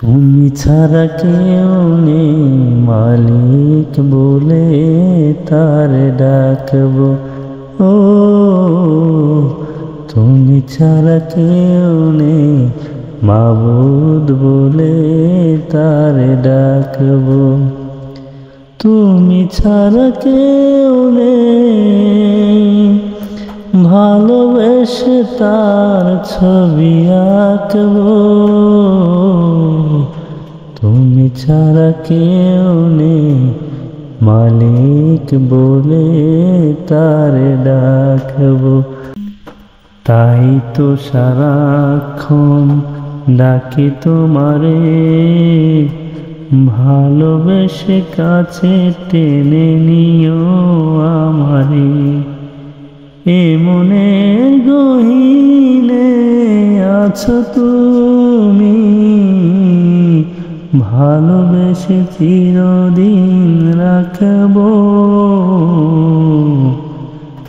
তুমি ছাড়া কেউ নেই মালিক বলে তার ডাকবো। ও তুমি ছাড়া কেউ নেই মাবুদ বলে তার ডাকবো। তুমি ছাড়া কেউ নেই ভালোবেসে তার ছবি আঁকবো। তুমি ছাড়া কেউ নেই মালিক বলে তার ডাকবো। তাই তো সারাক্ষণ ডাকি তোমারে, ভালোবেসে কাছে টেনে নিও আমারে। এ মনের গহীনে আছো তুমি, ভালোবেসে চিরদিন রাখবো।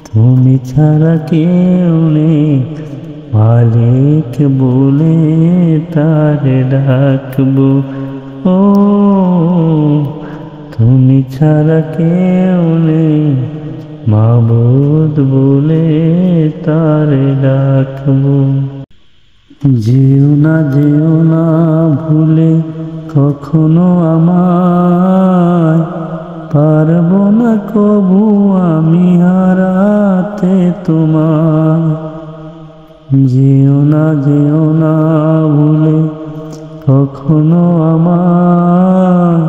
তুমি ছাড়া কেউ নেই মালিক বলে তার ডাকবো। ও তুমি ছাড়া কেউ নেই মাবুদ বলে তার ডাকবো। যেও না ভুলে কখনো আমায়, পারবো না কবু আমি হারাতে তোমায়। যেও না ভুলে কখনো আমায়,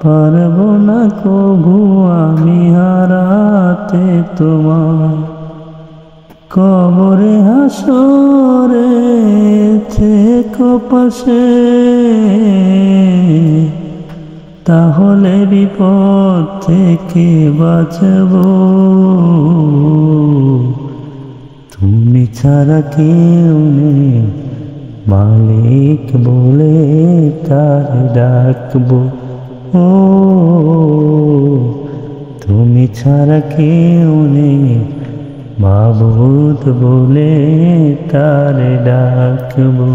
পারবো না কবু আমি হারাতে তোমায়। কবরে হাসরে থেকো পাশে, তাহলে বিপদ থেকে বাঁচবো। তুমি ছাড়া কেউ নেই মালিক বলে তার ডাকবো। ও তুমি ছাড়া কেউ নেই মাবুদ বলে তার ডাকবো।